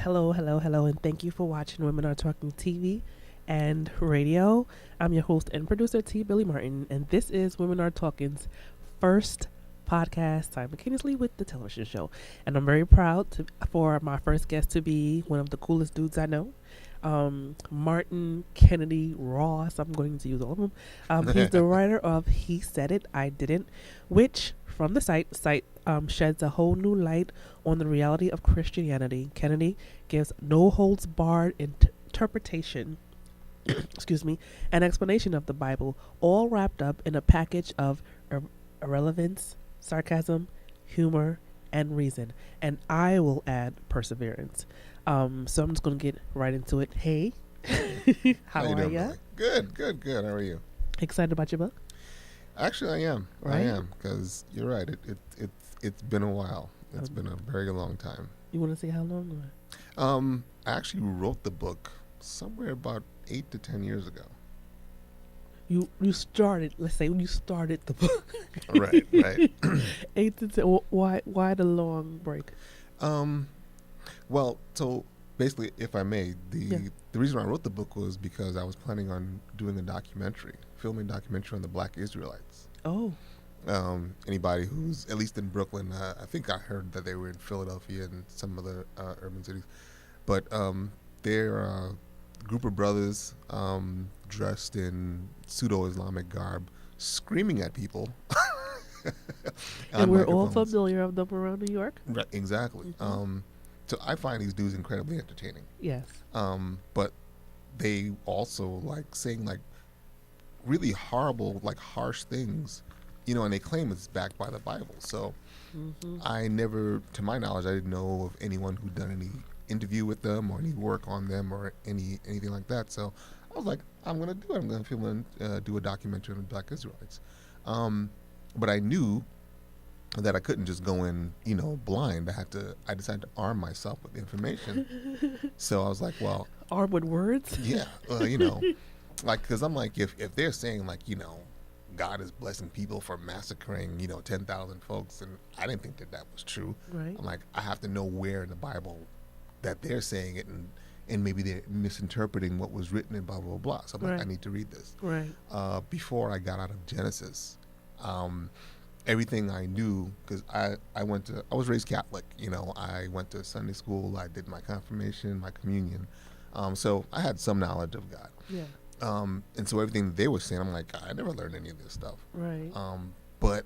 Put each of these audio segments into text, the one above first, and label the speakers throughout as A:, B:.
A: Hello, hello, hello, and thank you for watching Women Are Talking TV and Radio. I'm your host and producer, T. Billy Martin, and this is Women Are Talking's first podcast simultaneously with the television show. And I'm very proud for my first guest to be one of the coolest dudes I know, Martin Kennedy Ross. I'm going to use all of them. He's the writer of He Said It, I Didn't, which from the site sheds a whole new light on the reality of Christianity. Kennedy gives no holds barred interpretation excuse me, an explanation of the Bible, all wrapped up in a package of irrelevance, sarcasm, humor, and reason. And I will add perseverance. So I'm just going to get right into it. Hey, how are you?
B: Good. How are you?
A: Excited about your book?
B: Actually, I am.
A: Right?
B: I am, because you're right. It's been a while. It's been a very long time.
A: You want to say how long?
B: I actually wrote the book somewhere about 8 to 10 years ago.
A: You started, let's say you started the book.
B: Right.
A: 8 to 10. Why the long break?
B: Well, so basically, if I may, the reason I wrote the book was because I was planning on doing filming a documentary on the Black Israelites.
A: Oh.
B: Anybody who's at least in Brooklyn, I think I heard that they were in Philadelphia and some other urban cities, but they're a group of brothers dressed in pseudo-Islamic garb, screaming at people.
A: And we're all familiar of them around New York.
B: Right, exactly.
A: Mm-hmm.
B: So I find these dudes incredibly entertaining.
A: Yes.
B: But they also saying really horrible, harsh things, and they claim it's backed by the Bible. So I never, to my knowledge, I didn't know of anyone who'd done any interview with them or any work on them or anything like that. So I was like, I'm going to do it. I'm going to do a documentary on the Black Israelites. But I knew that I couldn't just go in, blind. I decided to arm myself with information. So I was like, well.
A: Armed with words?
B: Yeah. Because I'm like, if they're saying God is blessing people for massacring, 10,000 folks, and I didn't think that was true.
A: Right.
B: I'm like, I have to know where in the Bible that they're saying it, and maybe they're misinterpreting what was written in blah, blah, blah. So I'm like, I need to read this.
A: Right.
B: Before I got out of Genesis, everything I knew, because I was raised Catholic, I went to Sunday school, I did my confirmation, my communion. So I had some knowledge of God.
A: Yeah.
B: And so everything they were saying, I'm like, I never learned any of this stuff.
A: Right.
B: But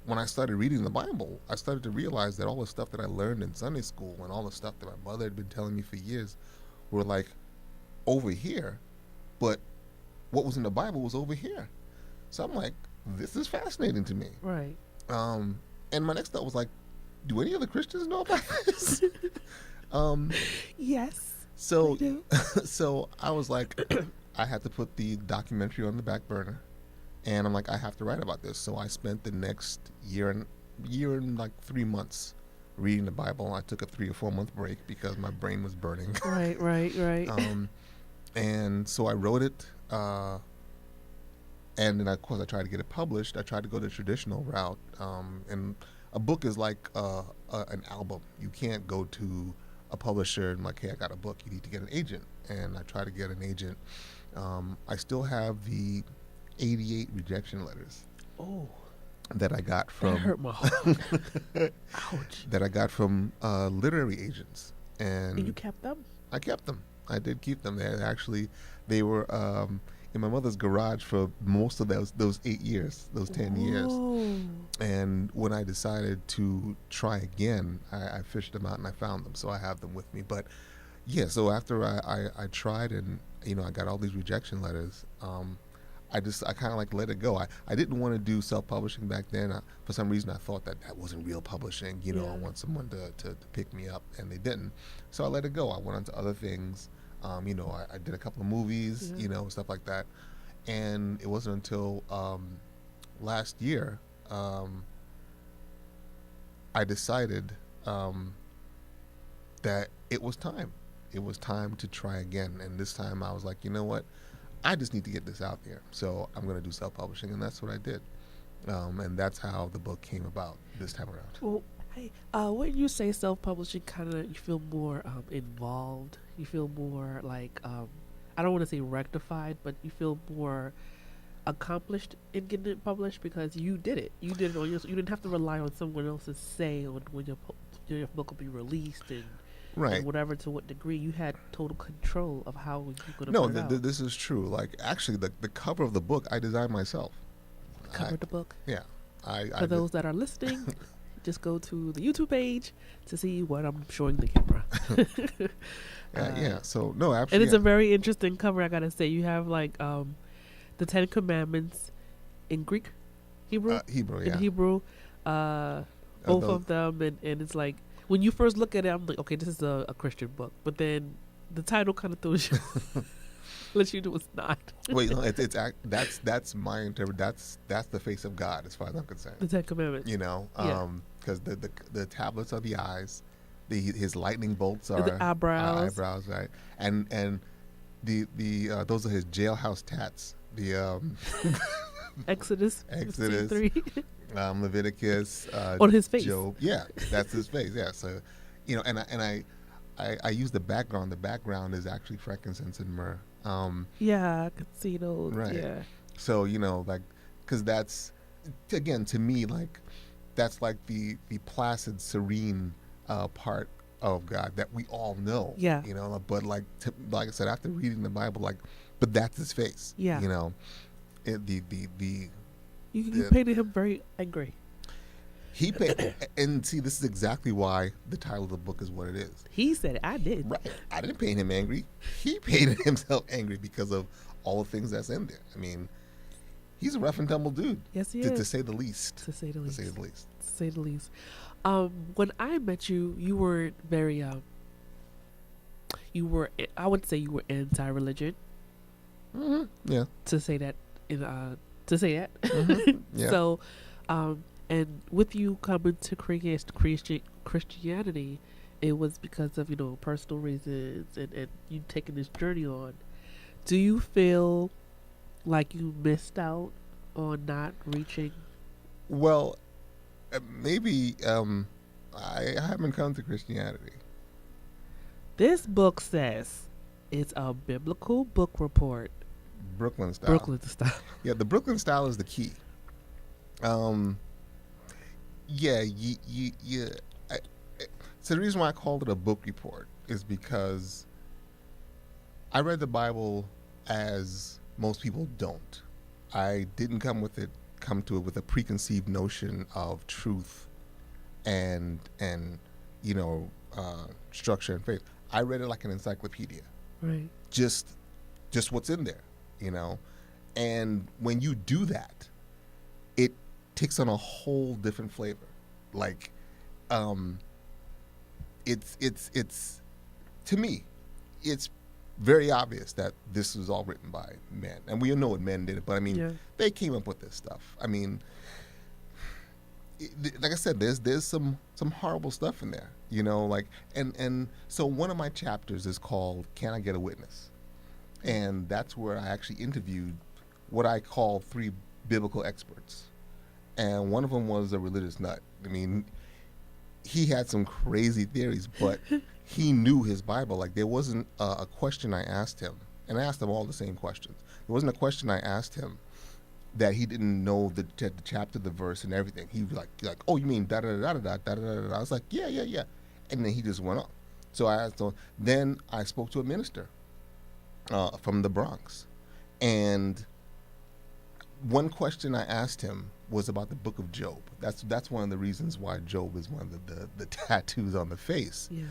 B: when I started reading the Bible, I started to realize that all the stuff that I learned in Sunday school and all the stuff that my mother had been telling me for years were over here, but what was in the Bible was over here. So I'm like, this is fascinating to me.
A: Right.
B: And my next thought was do any other Christians know about this?
A: Yes.
B: So, so I was like, I had to put the documentary on the back burner, and I'm like, I have to write about this. So I spent the next year and 3 months reading the Bible. I took a 3 or 4 month break because my brain was burning.
A: Right.
B: And so I wrote it, and then of course I tried to get it published. I tried to go the traditional route, and a book is like an album. You can't go to a publisher and hey, I got a book. You need to get an agent, and I tried to get an agent. I still have the 88 rejection letters. Oh. That I got from.
A: That hurt my heart. Ouch.
B: That I got from literary agents, and
A: you kept them?
B: I kept them. I did keep them. They were in my mother's garage for most of those 8 years, those 10 years. And when I decided to try again, I fished them out and I found them, so I have them with me. But yeah, so after I tried and I got all these rejection letters, I kind of let it go. I didn't want to do self-publishing back then. For some reason, I thought that wasn't real publishing. I want someone to pick me up, and they didn't. So I let it go. I went on to other things. I did a couple of movies, stuff like that. And it wasn't until last year I decided that it was time. It was time to try again. And this time I was like, you know what? I just need to get this out there. So I'm going to do self-publishing. And that's what I did. And that's how the book came about this time around.
A: Well, Hey, when you say self-publishing, kind of you feel more involved. You feel more like I don't want to say rectified, but you feel more accomplished in getting it published because you did it. You did it on your. You didn't have to rely on someone else's say on when your book will be released and whatever to what degree. You had total control of how you could have put it out.
B: This is true. Like actually, the cover of the book I designed myself.
A: The cover of the book.
B: Yeah.
A: For those that are listening, just go to the YouTube page to see what I'm showing the camera.
B: So no, absolutely.
A: And it's a very interesting cover. I gotta say, you have like the Ten Commandments in Greek, Hebrew, in Hebrew, both of them, and it's like when you first look at it, I'm like, okay, this is a Christian book, but then the title kind of throws you. Let you know it's not.
B: Wait, no, that's my interpretation. That's the face of God, as far as I'm concerned.
A: The Ten Commandments.
B: You know, because the tablets are the eyes, his lightning bolts are
A: the eyebrows.
B: Eyebrows, right? And the those are his jailhouse tats. The
A: Exodus 3.
B: Leviticus.
A: On his face.
B: Job. Yeah, that's his face. Yeah, so you know, and I use the background. The background is actually frankincense and myrrh.
A: Yeah, I could see those.
B: Right.
A: Yeah.
B: So you know, like, because that's again to me like that's like the placid, serene part of God that we all know.
A: Yeah.
B: You know, but like I said, after reading the Bible, like, but that's his face.
A: Yeah.
B: You know,
A: You painted him very angry.
B: He paid, and see, this is exactly why the title of the book is what it is.
A: He said, "I did."
B: Right. I didn't paint him angry. He painted himself angry because of all the things that's in there. I mean, he's a rough and tumble dude.
A: Yes, he is.
B: To say the least.
A: To say the least.
B: To say the least.
A: To say the least. When I met you, you weren't very. You were. I would say you were anti-religion.
B: Mm-hmm. Yeah.
A: To say that. To say that.
B: Mm-hmm. Yeah.
A: So, and with you coming to Christianity, it was because of, personal reasons and you taking this journey on. Do you feel like you missed out on not reaching?
B: Well, maybe I haven't come to Christianity.
A: This book says it's a biblical book report.
B: Brooklyn style.
A: Brooklyn style.
B: Yeah, the Brooklyn style is the key. So the reason why I called it a book report is because I read the Bible as most people don't. I didn't come to it with a preconceived notion of truth and structure and faith. I read it like an encyclopedia.
A: Right.
B: Just what's in there, And when you do that, it takes on a whole different flavor. Like, it's to me, it's very obvious that this was all written by men, and we know what men did it. But I mean, they came up with this stuff. I mean, like I said, there's some horrible stuff in there, Like, and so one of my chapters is called "Can I Get a Witness?" And that's where I actually interviewed what I call 3 biblical experts. And one of them was a religious nut. I mean, he had some crazy theories, but he knew his Bible. Like, there wasn't a question I asked him, and I asked him all the same questions. There wasn't a question I asked him that he didn't know the chapter, the verse, and everything. He was like, oh, you mean da-da-da-da-da-da-da-da-da. I was like, yeah. And then he just went on. So I asked him. Then I spoke to a minister from the Bronx. And one question I asked him was about the book of Job. That's one of the reasons why Job is one of the tattoos on the face.
A: Yeah.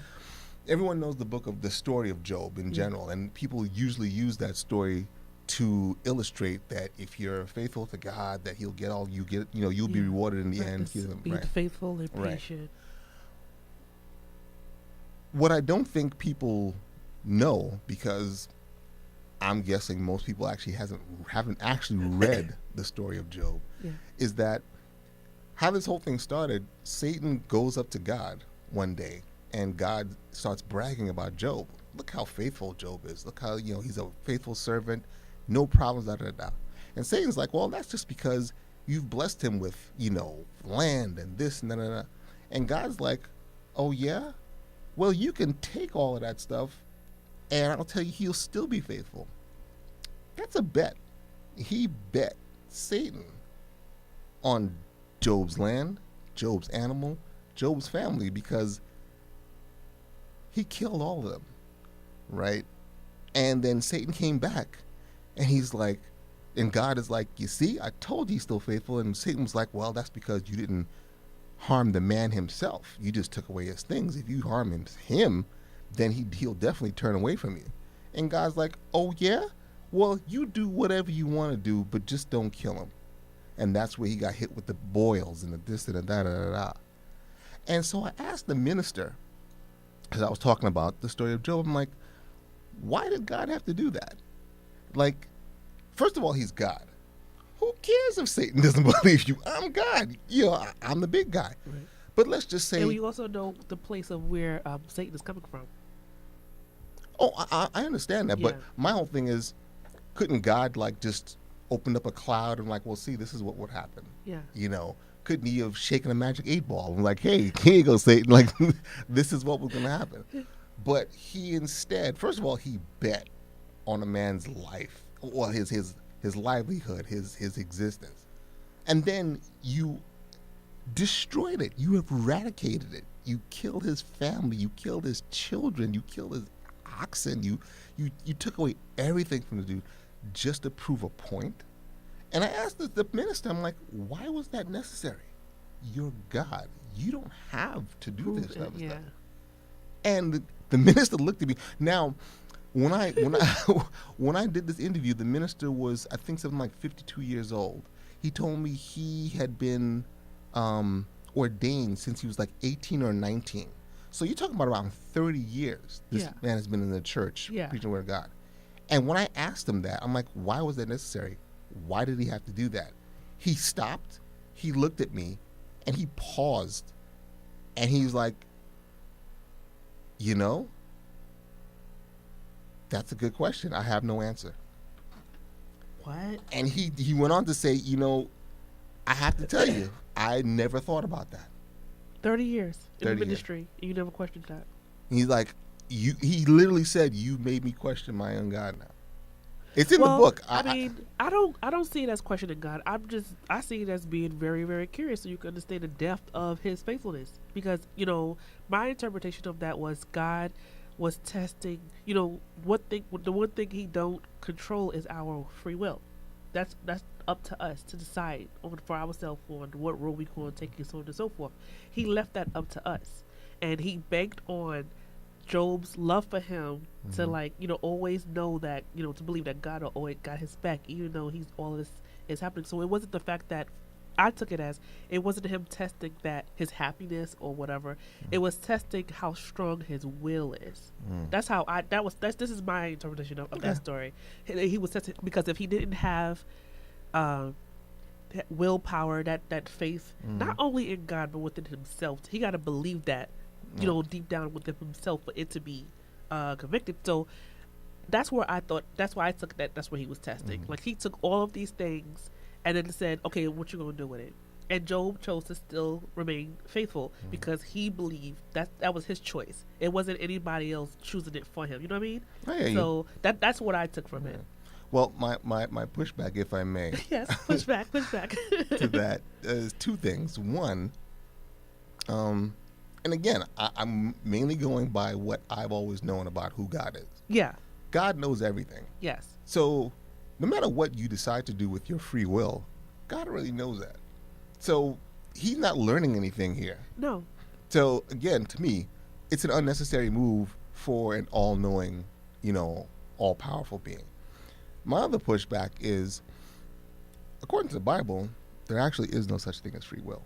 B: Everyone knows the story of Job in general, and people usually use that story to illustrate that if you're faithful to God, that He'll get all you get. You'll be rewarded in the end.
A: Be faithful and patient.
B: What I don't think people know, because I'm guessing most people actually haven't actually read the story of Job, is that how this whole thing started. Satan goes up to God one day, and God starts bragging about Job. Look how faithful Job is. Look how he's a faithful servant, no problems. And Satan's like, well, that's just because you've blessed him with land and this and that. And God's like, oh, yeah? Well, you can take all of that stuff, and I'll tell you, he'll still be faithful. That's a bet. He bet Satan on Job's land, Job's animal, Job's family, because he killed all of them, right? And then Satan came back, and he's like, and God is like, you see, I told you he's still faithful. And Satan was like, well, that's because you didn't harm the man himself. You just took away his things. If you harm him, then he'll definitely turn away from you. And God's like, oh, yeah? Well, you do whatever you want to do, but just don't kill him. And that's where he got hit with the boils and the this and the da-da-da-da. And so I asked the minister, as I was talking about the story of Job, I'm like, why did God have to do that? Like, first of all, he's God. Who cares if Satan doesn't believe you? I'm God. You know, I'm the big guy. Right. But let's just say...
A: And we also know the place of where Satan is coming from.
B: Oh, I understand that. Yeah. But my whole thing is, couldn't God, like, just open up a cloud and, like, well, see, this is what would happen?
A: Yeah.
B: You know, couldn't he have shaken a magic 8-ball and, like, hey, here you go, Satan. Like, this is what was going to happen. But he instead, first of all, he bet on a man's life, or his livelihood, his existence. And then you destroyed it. You eradicated it. You killed his family. You killed his children. You killed his oxen. You took away everything from the dude just to prove a point. And I asked the minister, I'm like, why was that necessary? You're God. You don't have to do this type of stuff. And the minister looked at me. Now, when I when I did this interview, the minister was, I think, something like 52 years old. He told me he had been ordained since he was like 18 or 19. So you're talking about around 30 years. This man has been in the church preaching the word of God. And when I asked him that, I'm like, why was that necessary? Why did he have to do that? He stopped. He looked at me, and he paused, and he was like, you know, that's a good question. I have no answer.
A: What?
B: And he went on to say, you know, I have to tell you, I never thought about that.
A: 30 years in the ministry, and you never questioned that.
B: He's like, he literally said, you made me question my own God now. It's in the book.
A: I don't see it as questioning God. I see it as being very, very curious so you can understand the depth of his faithfulness. Because, you know, my interpretation of that was God was testing, you know, the one thing he don't control is our free will. That's up to us to decide for ourselves on what role we going to take and so on and so forth. He left that up to us. And he banked on Job's love for him to, like, you know, always know that, you know, to believe that God will always got his back, even though all this is happening. So it wasn't the fact that I took it as, it wasn't him testing that his happiness or whatever. It was testing how strong his will is. That's how this is my interpretation of that story. He was testing because if he didn't have that willpower, that faith, not only in God but within himself, he got to believe that, you know, deep down within himself for it to be convicted. So that's why I took that. That's what he was testing. Like, he took all of these things and then said, okay, what you gonna do with it? And Job chose to still remain faithful because he believed that was his choice. It wasn't anybody else choosing it for him. You know what I mean? So that's what I took from it.
B: Well, my pushback, if I may.
A: Yes, pushback.
B: to that is two things. One, and again, I'm mainly going by what I've always known about who God is.
A: Yeah.
B: God knows everything.
A: Yes.
B: So no matter what you decide to do with your free will, God already knows that. So he's not learning anything here.
A: No.
B: So again, to me, it's an unnecessary move for an all-knowing, you know, all-powerful being. My other pushback is, according to the Bible, there actually is no such thing as free will.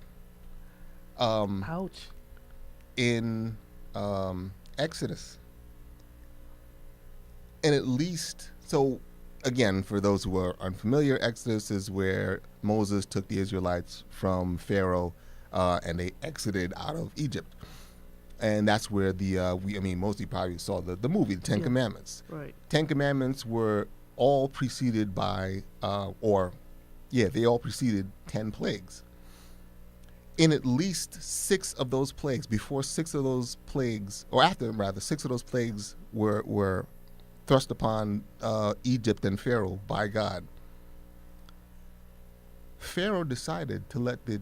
A: Ouch.
B: In Exodus, and at least, so again, for those who are unfamiliar, Exodus is where Moses took the Israelites from Pharaoh and they exited out of Egypt. And that's where most of you probably saw the movie, the Ten Commandments.
A: Right.
B: 10 Commandments were all preceded by, they all preceded 10 plagues. in at least 6 of those plagues, before 6 of those plagues, or after them rather, 6 of those plagues were thrust upon Egypt and Pharaoh by God. Pharaoh decided to let the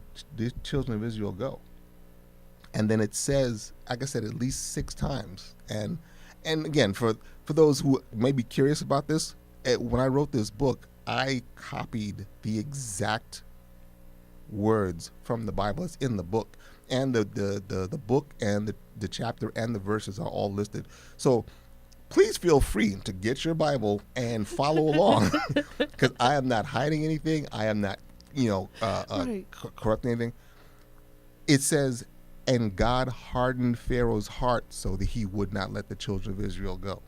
B: children of Israel go. And then it says, like I said, at least 6 times. And again, for those who may be curious about this, when I wrote this book, I copied the exact words from the Bible. It's in the book. And the book and the chapter and the verses are all listed. So please feel free to get your Bible and follow along, because I am not hiding anything. I am not,
A: Right.
B: corrupting anything. It says, and God hardened Pharaoh's heart so that he would not let the children of Israel go.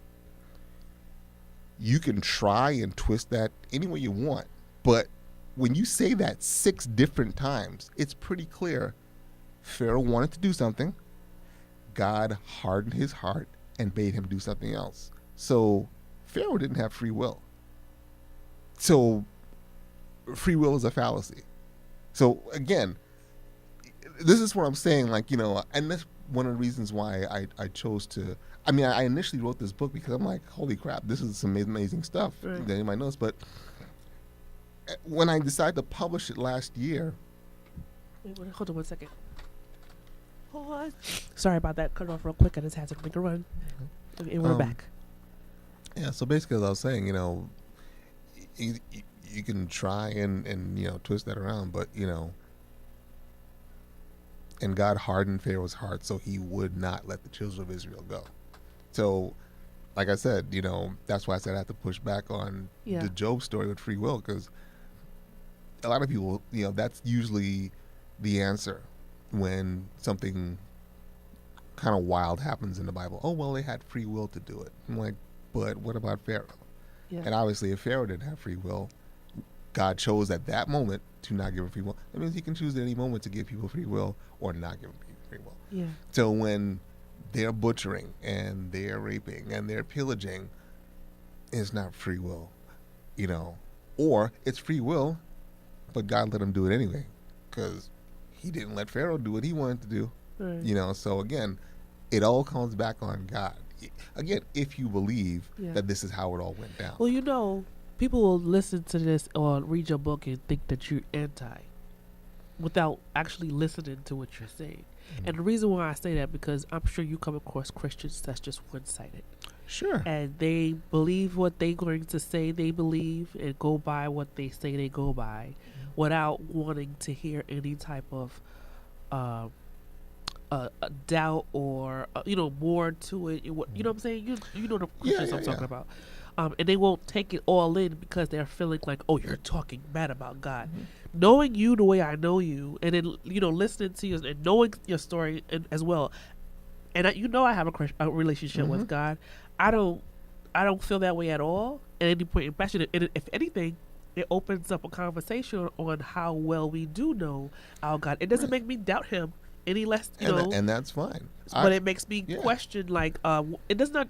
B: You can try and twist that any way you want, but when you say that 6 different times, it's pretty clear Pharaoh wanted to do something. God hardened his heart and bade him do something else. So Pharaoh didn't have free will. So free will is a fallacy. So again, this is what I'm saying, and that's one of the reasons why I chose to, I initially wrote this book because I'm like, holy crap, this is some amazing stuff that anybody knows. But when I decided to publish it last year.
A: Wait, hold on one second. Hold on. Sorry about that. Cut it off real quick. I just had to make a run. Okay, and we're back.
B: Yeah, so basically, as I was saying, you can try and twist that around, but, and God hardened Pharaoh's heart so he would not let the children of Israel go. So, like I said, that's why I said I have to push back on the Job story with free will, because a lot of people, that's usually the answer when something kind of wild happens in the Bible. Oh, well, they had free will to do it. I'm like, but what about Pharaoh?
A: Yeah.
B: And obviously, if Pharaoh didn't have free will, God chose at that moment to not give him free will. That means he can choose at any moment to give people free will or not give them free will.
A: Yeah.
B: So when they're butchering and they're raping and they're pillaging, it's not free will, or it's free will, but God let them do it anyway because he didn't let Pharaoh do what he wanted to do. Right. So again, it all comes back on God. Again, if you believe that this is how it all went down.
A: Well, people will listen to this or read your book and think that you're anti without actually listening to what you're saying. Mm-hmm. And the reason why I say that, because I'm sure you come across Christians that's just one-sided.
B: Sure.
A: And they believe what they're going to say they believe and go by what they say they go by, without wanting to hear any type of a doubt or more to it. You know what I'm saying? You know the Christians I'm talking about. And they won't take it all in because they're feeling like, oh, you're talking bad about God. Mm-hmm. Knowing you the way I know you, and then listening to you and knowing your story as well, and I have a relationship with God. I don't feel that way at all at any point in passion. And if anything, it opens up a conversation on how well we do know our God. It doesn't make me doubt him any less,
B: and that's fine.
A: But it makes me question, it does not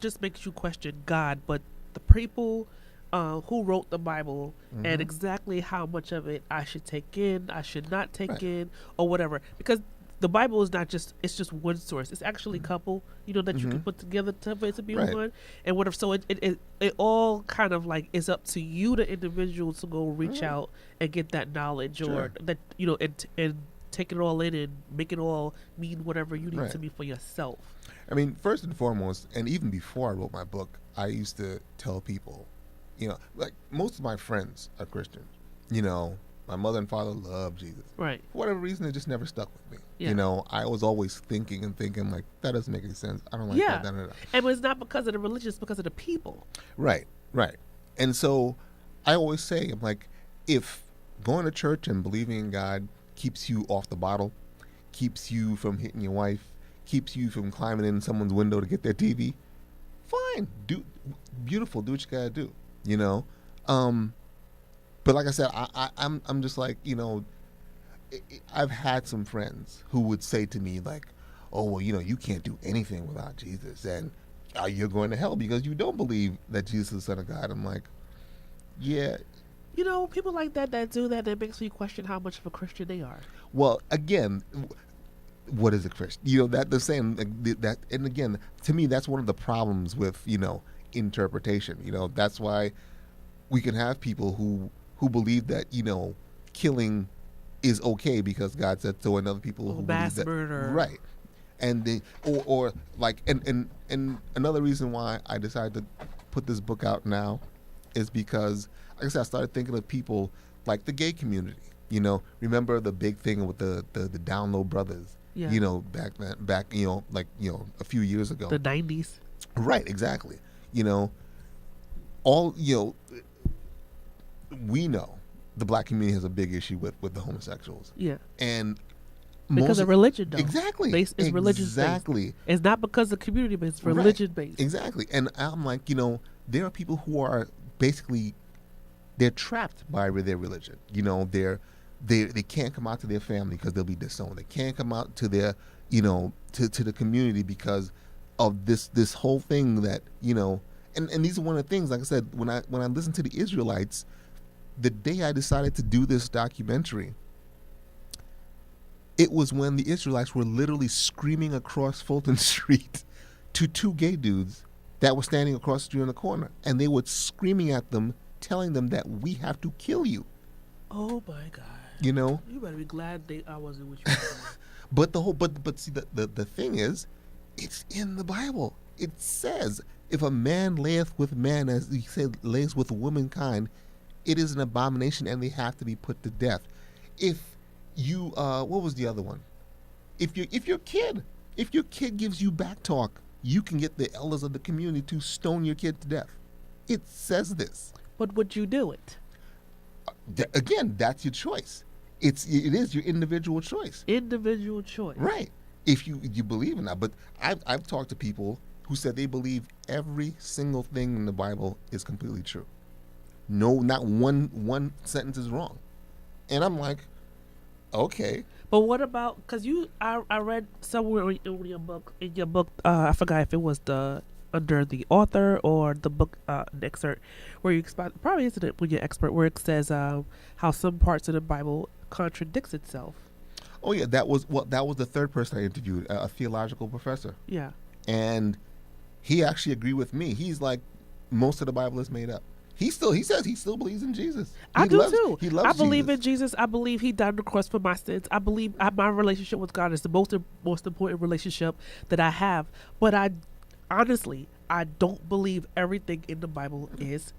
A: just makes you question God, but the people who wrote the Bible and exactly how much of it I should take in, I should not take in, or whatever. Because the Bible is not just, it's just one source. It's actually a couple, that you can put together for it to be one. And whatever. So it all kind of is up to you, the individual, to go reach out and get that knowledge or that, and take it all in and make it all mean whatever you need to be for yourself.
B: I mean, first and foremost, and even before I wrote my book, I used to tell people, most of my friends are Christians. My mother and father love Jesus.
A: Right.
B: For whatever reason, it just never stuck with me. Yeah. I was always thinking, like, that doesn't make any sense. I don't like that.
A: And it's not because of the religion, it's because of the people.
B: Right. And so I always say, I'm like, if going to church and believing in God keeps you off the bottle, keeps you from hitting your wife, keeps you from climbing in someone's window to get their TV, fine. Beautiful. Do what you gotta do. But like I said, I'm just like, I've had some friends who would say to me like, oh, well, you can't do anything without Jesus, and you're going to hell because you don't believe that Jesus is the Son of God. I'm like, yeah,
A: People like that do that, it makes me question how much of a Christian they are.
B: Well, again, what is a Christian? That the same that, and again, to me, that's one of the problems with interpretation. That's why we can have people who believe that killing is okay because God said so, and other people who believe
A: mass
B: that
A: murder,
B: right, and they, or like, and another reason why I decided to put this book out now is because, like I said, I started thinking of people like the gay community. Remember the big thing with the Down Low brothers.
A: Yeah.
B: Back a few years ago.
A: The 90s.
B: Right, exactly. We know the black community has a big issue with the homosexuals.
A: Yeah.
B: And
A: because of religion, though.
B: Exactly.
A: It's religion based.
B: Exactly.
A: It's not because of community based, it's religion based.
B: Exactly. And I'm like, there are people who are basically, they're trapped by their religion. They can't come out to their family because they'll be disowned. They can't come out to their, to the community because of this whole thing that, and these are one of the things, like I said, when I listened to the Israelites, the day I decided to do this documentary, it was when the Israelites were literally screaming across Fulton Street to two gay dudes that were standing across the street in the corner, and they were screaming at them, telling them that we have to kill you.
A: Oh my God.
B: You
A: better be glad I wasn't with you.
B: but see, the thing is, it's in the Bible. It says, if a man layeth with man, as he said, lays with womankind, it is an abomination and they have to be put to death. If you, what was the other one? If your kid gives you back talk, you can get the elders of the community to stone your kid to death. It says this.
A: But would you do it?
B: Again, that's your choice. It is your individual choice.
A: Individual choice.
B: Right. If you believe in that. But I've talked to people who said they believe every single thing in the Bible is completely true. No, not one sentence is wrong. And I'm like, okay.
A: But what about, because I read somewhere in your book, I forgot if it was under the author or the book excerpt, where you expound, probably isn't it when you're expert, where it says how some parts of the Bible contradicts itself.
B: Oh yeah, that was the third person I interviewed, a theological professor.
A: Yeah.
B: And he actually agreed with me. He's like, most of the Bible is made up. He says he still believes in Jesus.
A: I do too.
B: He loves
A: I believe
B: Jesus.
A: in Jesus. I believe he died on the cross for my sins. I believe my relationship with God is the most important relationship that I have. But I honestly don't believe everything in the Bible is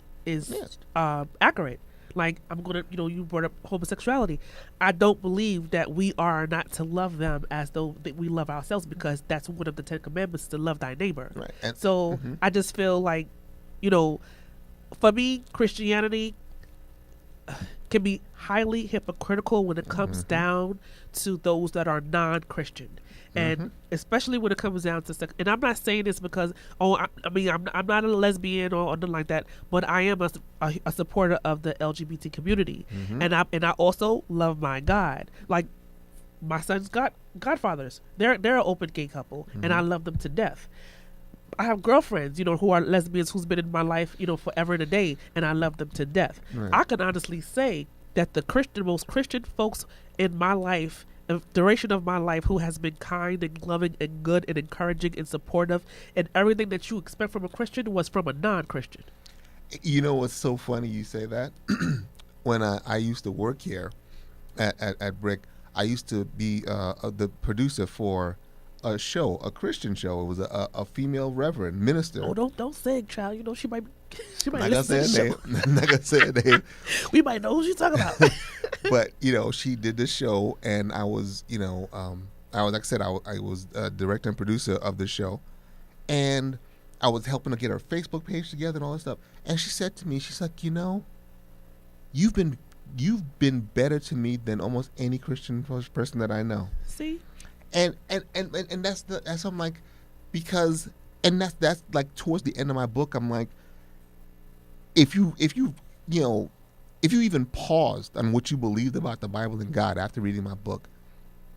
A: accurate. Like, I'm gonna, you brought up homosexuality. I don't believe that we are not to love them as though that we love ourselves, because that's one of the 10 Commandments, to love thy neighbor.
B: Right. And,
A: so I just feel like, for me, Christianity can be highly hypocritical when it comes down to those that are non-Christian. And especially when it comes down to sex. And I'm not saying this because, I'm not a lesbian or nothing like that, but I am a supporter of the LGBT community. And I also love my God. Like, my son's godfathers, they're an open gay couple, and I love them to death. I have girlfriends, who are lesbians, who's been in my life, forever and a day, and I love them to death. Right. I can honestly say that the most Christian folks in my life, the duration of my life, who has been kind and loving and good and encouraging and supportive, and everything that you expect from a Christian, was from a non-Christian.
B: What's so funny you say that? When I used to work here at Brick, I used to be the producer for a Christian show. It was a female reverend minister.
A: Oh, don't say it, child. She might
B: not
A: listen to the show.
B: Not gonna say her name.
A: We might know who she's talking about.
B: But she did the show, and I was, I was, like I said, I was director and producer of the show, and I was helping her get her Facebook page together and all that stuff. And she said to me, she's like, you've been better to me than almost any Christian person that I know.
A: See.
B: And that's I'm like, because, and that's like towards the end of my book, I'm like, if you even paused on what you believed about the Bible and God after reading my book,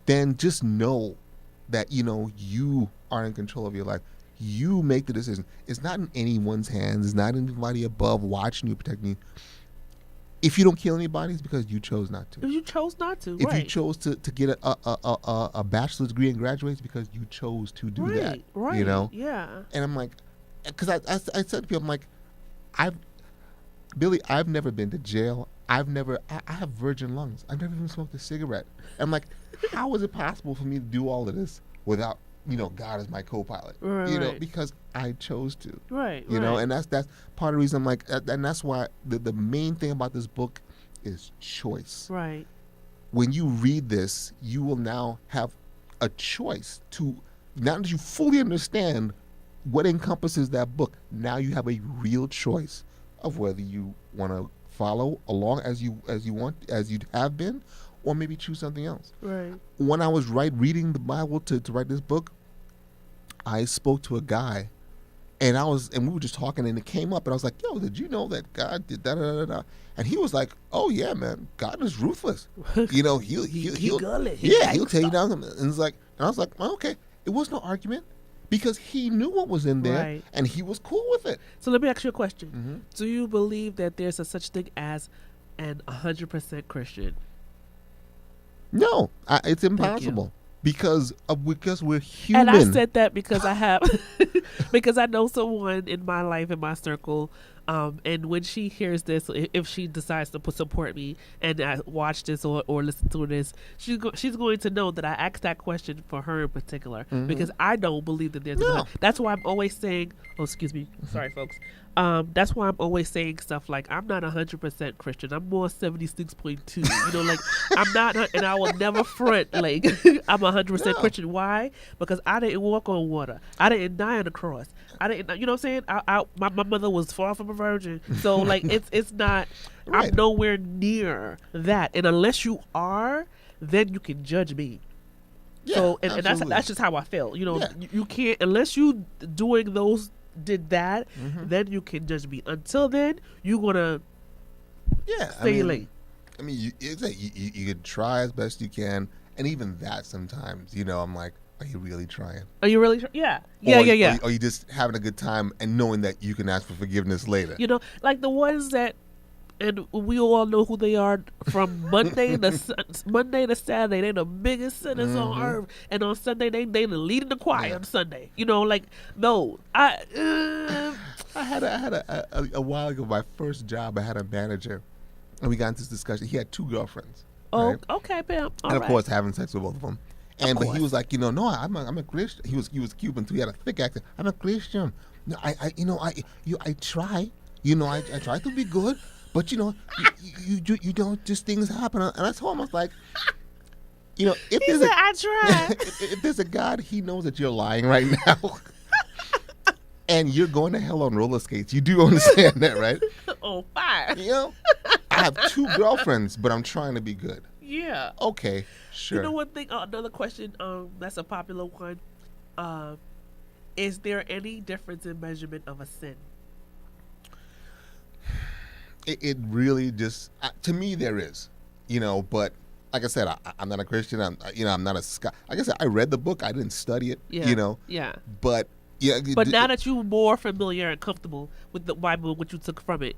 B: then just know that you are in control of your life. You make the decision. It's not in anyone's hands. It's not anybody above watching you, protecting you. if you don't kill anybody, it's because you chose not to.
A: If you chose not to,
B: If you chose to get a bachelor's degree and graduate, it's because you chose to do that.
A: Right.
B: You know?
A: Yeah.
B: And I'm like, because I said to people, I'm like, Billy, I've never been to jail. I have virgin lungs. I've never even smoked a cigarette. I'm like, how is it possible for me to do all of this without, God as my co-pilot?
A: Right.
B: Because I chose to.
A: Right.
B: You know, and that's part of the reason I'm like, and that's why the main thing about this book is choice.
A: Right.
B: When you read this, you will now have a choice to, now that you fully understand what encompasses that book, now you have a real choice of whether you want to follow along as you have been, or maybe choose something else.
A: Right.
B: When I was reading the Bible to write this book, I spoke to a guy, and we were just talking, and it came up, and I was like, "Yo, did you know that God did da da da da?" And he was like, "Oh yeah, man, God is ruthless. He'll
A: gullet.
B: He'll tell you down." And it's like, and I was like, well, "Okay." It was no argument because he knew what was in there,
A: right.
B: and he was cool with it.
A: So let me ask you a question:
B: Mm-hmm.
A: Do you believe that there's a such thing as an 100% Christian?
B: No, it's impossible. Because we're human.
A: And I said that because I have, because I know someone in my life, in my circle, and when she hears this, if she decides to support me and I watch this or listen to this, she's going to know that I asked that question for her in particular, because I don't believe that there's that's why I'm always saying, oh, excuse me, sorry folks, that's why I'm always saying stuff like, I'm not 100% Christian, I'm more 76.2, like I'm not, and I will never front like I'm 100% Christian. Why? Because I didn't walk on water, I didn't die on the cross, I didn't, what I'm saying, my mother was far from a virgin, so like it's not, right. I'm nowhere near that, and unless you are, then you can judge me.
B: Yeah,
A: so and that's just how I feel. You can't, unless you did that, then you can judge me. Until then, you're gonna stay late.
B: I mean, you can try as best you can, and even that sometimes, I'm like, are you really trying?
A: Are you really? Yeah.
B: Or you just having a good time and knowing that you can ask for forgiveness later?
A: Like the ones that, and we all know who they are, from Monday to Saturday. They're the biggest sinners on earth, and on Sunday they the leading the choir on Sunday. Like, no, I
B: had a while ago, my first job, I had a manager, and we got into this discussion. He had 2 girlfriends.
A: Oh,
B: right?
A: okay, Pam.
B: And of course, having sex with both of them. But he was like, no, I'm a Christian. He was Cuban too. He had a thick accent. I'm a Christian. No, I try. I try to be good. But you don't, just things happen. And I told him, I was like,
A: I tried.
B: if there's a God, he knows that you're lying right now. And you're going to hell on roller skates. You do understand that, right?
A: Oh, fire.
B: I have 2 girlfriends, but I'm trying to be good.
A: Yeah.
B: Okay, sure.
A: One thing, another question, that's a popular one. Is there any difference in measurement of a sin?
B: It really just, to me, there is, but like I said, I'm not a Christian. I'm not a scholar. Like I said, I read the book. I didn't study it,
A: Yeah.
B: But,
A: But now that you're more familiar and comfortable with the Bible, what you took from it,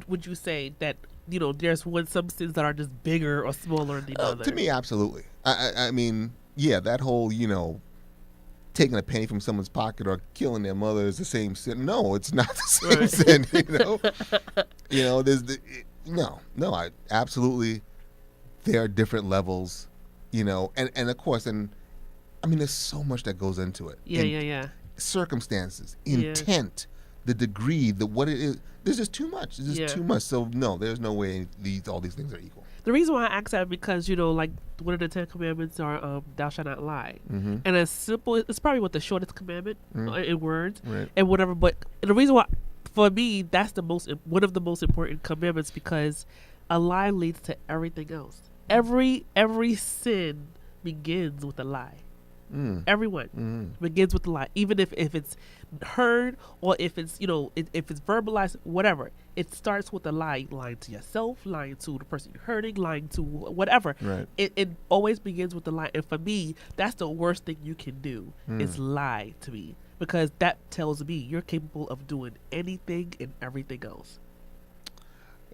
A: would you say that, there's some sins that are just bigger or smaller than the other?
B: To me, absolutely. I mean, yeah, that whole, taking a penny from someone's pocket or killing their mother is the same sin. No, it's not the same sin, there's I absolutely, there are different levels, and of course, and I mean, there's so much that goes into it.
A: Yeah.
B: Circumstances, intent, the degree, what it is. There's just too much. There's just too much. So no, there's no way all these things are equal.
A: The reason why I ask that is because, like one of the 10 commandments are thou shalt not lie. And as simple, it's probably what the shortest commandment in words and whatever. But the reason why, for me, that's one of the most important commandments, because a lie leads to everything else. Every sin begins with a lie. Everyone begins with a lie, even if it's heard or if it's if it's verbalized, whatever. It starts with a lie, lying to yourself, lying to the person you're hurting, lying to whatever.
B: Right.
A: It always begins with a lie, and for me, that's the worst thing you can do is lie to me, because that tells me you're capable of doing anything and everything else.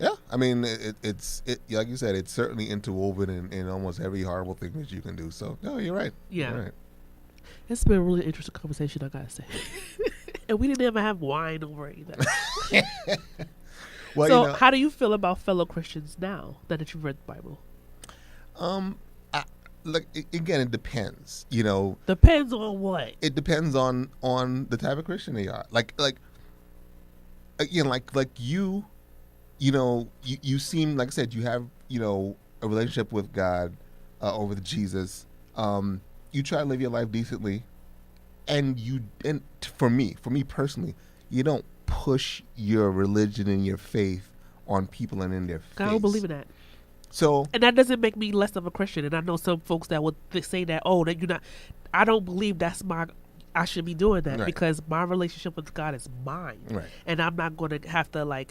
B: Yeah, I mean, it's like you said, it's certainly interwoven in almost every horrible thing that you can do. So, no, you're right.
A: Yeah.
B: You're right.
A: It's been a really interesting conversation, I gotta say. And we didn't even have wine over either.
B: Well,
A: so, how do you feel about fellow Christians now that you've read the Bible?
B: Again, it depends.
A: Depends on what?
B: It depends on the type of Christian they are. Like you. You seem, like I said, you have, a relationship with God or with Jesus. You try to live your life decently, and for me personally, you don't push your religion and your faith on people and in their face.
A: I don't believe in that.
B: So,
A: and that doesn't make me less of a Christian. And I know some folks that would say that, that you're not. I don't believe I should be doing that, because my relationship with God is mine.
B: Right.
A: And I'm not going to have to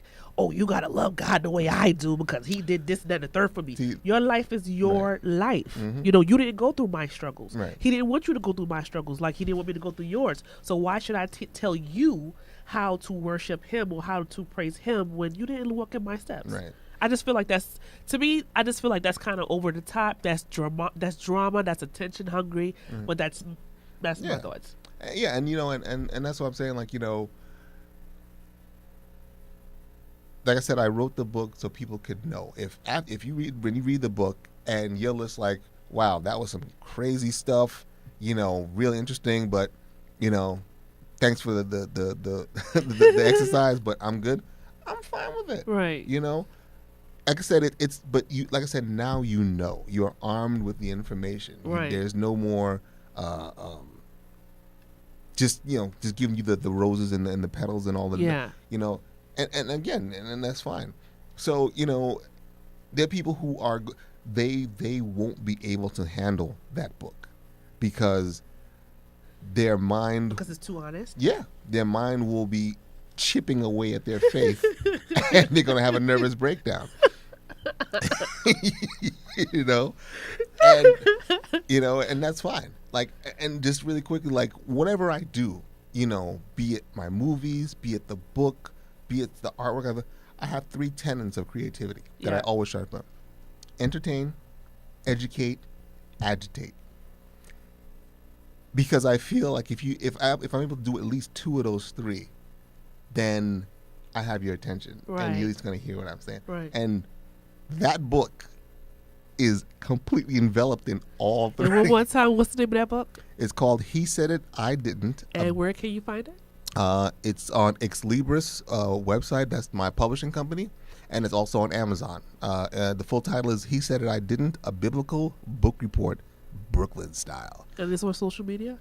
A: you got to love God the way I do because he did this, that, and the third for me.
B: See,
A: your life is your life.
B: Mm-hmm.
A: You didn't go through my struggles.
B: Right.
A: He didn't want you to go through my struggles like he didn't want me to go through yours. So why should I tell you how to worship him or how to praise him when you didn't walk in my steps?
B: Right.
A: I just feel like that's kind of over the top. That's drama. That's attention hungry. Mm-hmm. But that's my thoughts.
B: Yeah, and and that's what I'm saying. Like I said, I wrote the book so people could know. If you read the book and you're just like, wow, that was some crazy stuff, really interesting, but thanks for the exercise, but I'm good. I'm fine with it.
A: Right.
B: Like I said, like I said, now you're armed with the information.
A: Right.
B: There's no more. Just giving you the roses and the petals and all the and again and that's fine. So there are people who are they won't be able to handle that book because their mind,
A: because it's too honest.
B: Yeah, their mind will be chipping away at their faith, and they're gonna have a nervous breakdown. And that's fine. And just really quickly, whatever I do, be it my movies, be it the book, be it the artwork, I have 3 tenets of creativity that I always try to put: entertain, educate, agitate. Because I feel like if I'm able to do at least 2 of those 3, then I have your attention, and you're at least going to hear what I'm saying.
A: Right.
B: And that book is completely enveloped in all 3.
A: And one more time, what's the name of that book?
B: It's called He Said It, I Didn't.
A: And where can you find it?
B: It's on Ex Libris website. That's my publishing company. And it's also on Amazon. The full title is He Said It, I Didn't, A Biblical Book Report, Brooklyn Style.
A: And it's on social media?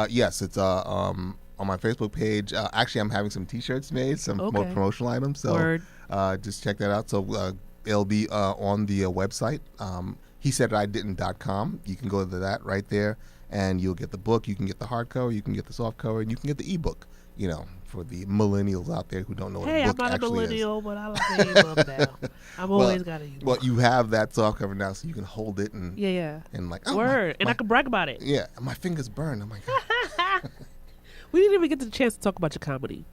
B: Yes, it's on my Facebook page. Actually, I'm having some T-shirts made, some more promotional items. So just check that out. So it'll be on the website, hesaiditididn't.com. You can go to that right there, and you'll get the book. You can get the hardcover, you can get the softcover, and you can get the ebook. For the millennials out there who don't know what a book actually is. Hey, I'm not a millennial,
A: but I like the ebook now. I've always got an ebook.
B: Well, you have that softcover now, so you can hold it and and
A: word, and I can brag about it.
B: Yeah, my fingers burn. I'm like,
A: we didn't even get the chance to talk about your comedy.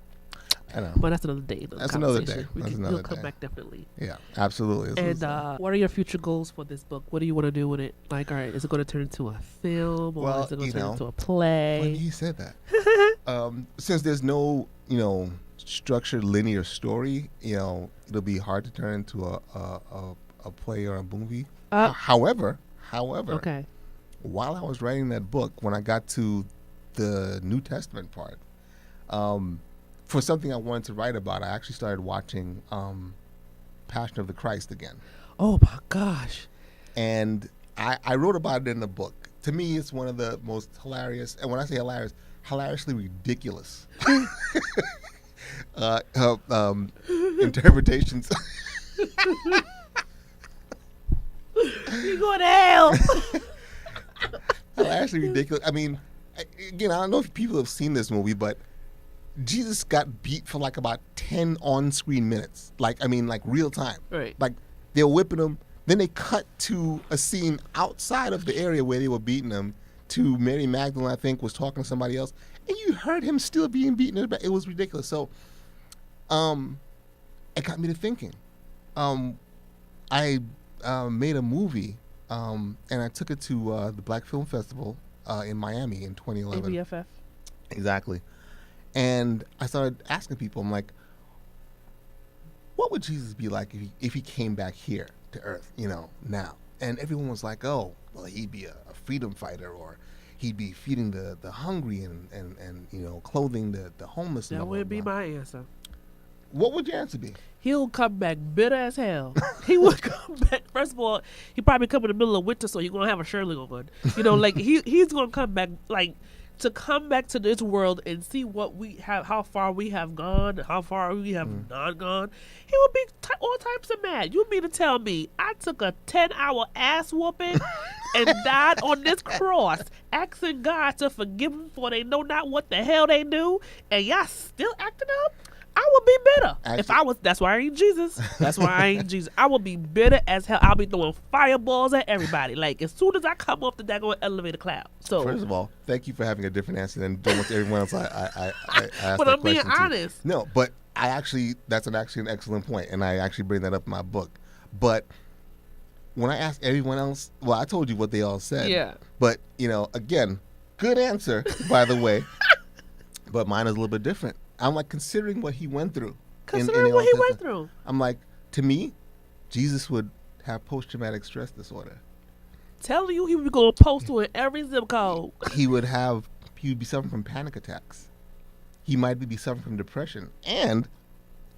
B: I know.
A: But that's another day.
B: That's another day.
A: We'll come back definitely.
B: Yeah, absolutely.
A: And what are your future goals for this book? What do you want to do with it? All right, is it going to turn into a film or is it going to turn into a play?
B: Funny you said that. Since there's no, structured linear story, it'll be hard to turn into a play or a movie. However,
A: okay.
B: While I was writing that book, when I got to the New Testament part, for something I wanted to write about, I actually started watching Passion of the Christ again.
A: Oh my gosh.
B: And I wrote about it in the book. To me, it's one of the most hilarious, and when I say hilarious, hilariously ridiculous interpretations.
A: You going to hell.
B: Hilariously ridiculous. I mean, again, I don't know if people have seen this movie, but Jesus got beat for about 10 on-screen minutes. Real time.
A: Right.
B: They're whipping him. Then they cut to a scene outside of the area where they were beating him to Mary Magdalene, I think, was talking to somebody else. And you heard him still being beaten. It was ridiculous. So it got me to thinking. I made a movie, and I took it to the Black Film Festival in Miami in 2011.
A: ABFF.
B: Exactly. And I started asking people, I'm like, what would Jesus be like if he came back here to earth, now? And everyone was like, oh, well, he'd be a freedom fighter, or he'd be feeding the hungry and clothing the homeless.
A: That would be my answer.
B: What would your answer be?
A: He'll come back bitter as hell. He would come back. First of all, he probably come in the middle of winter, so he's gonna have a Shirley on. Like he's gonna come back, like, to come back to this world and see what we have, how far we have gone, how far we have not gone. He would be all types of mad. You mean to tell me I took a 10-hour ass whooping and died on this cross, asking God to forgive them for they know not what the hell they do, and y'all still acting up? I would be bitter. Actually, that's why I ain't Jesus. That's why I ain't Jesus. I will be bitter as hell. I'll be throwing fireballs at everybody. Like, as soon as I come off the daggone elevator cloud. So,
B: first of all, thank you for having a different answer than almost everyone else I asked.
A: But I'm being honest.
B: No, but that's actually an excellent point, and I actually bring that up in my book. But when I asked everyone else, well, I told you what they all said.
A: Yeah.
B: But, again, good answer, by the way. But mine is a little bit different. I'm like, considering what he went through.
A: Considering what he went through.
B: I'm like, to me, Jesus would have post-traumatic stress disorder.
A: Telling you, he would be going postal in every zip code.
B: He would be suffering from panic attacks. He might be suffering from depression. And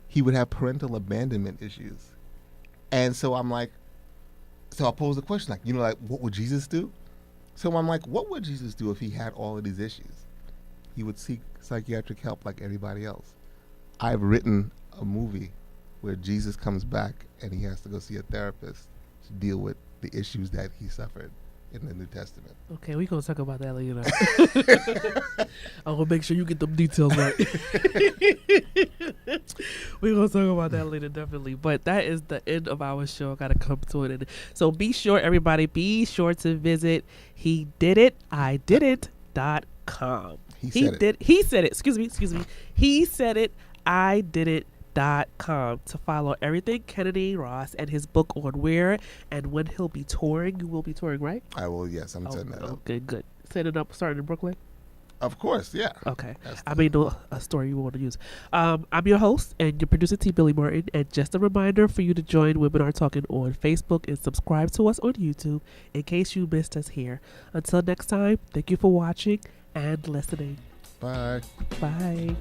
B: he would have parental abandonment issues. And so I'm like, I'll pose the question, what would Jesus do? So I'm like, what would Jesus do if he had all of these issues? He would seek psychiatric help like everybody else. I've written a movie where Jesus comes back and he has to go see a therapist to deal with the issues that he suffered in the New Testament.
A: Okay, we're going to talk about that later. I'm going to make sure you get them details right. We're going to talk about that later, definitely. But that is the end of our show. I got to come to it. So everybody, be sure to visit HeDidItIDidIt.com. He said it. I did it.com to follow everything Kennedy Ross and his book on where and when he'll be touring. You will be touring, right?
B: I will, yes. I'm setting that up.
A: Okay, good. Setting it up starting in Brooklyn?
B: Of course, yeah.
A: Okay. I may know a story you want to use. I'm your host and your producer, T. Billy Martin. And just a reminder for you to join Women Are Talking on Facebook and subscribe to us on YouTube in case you missed us here. Until next time, thank you for watching and listening.
B: Bye.
A: Bye.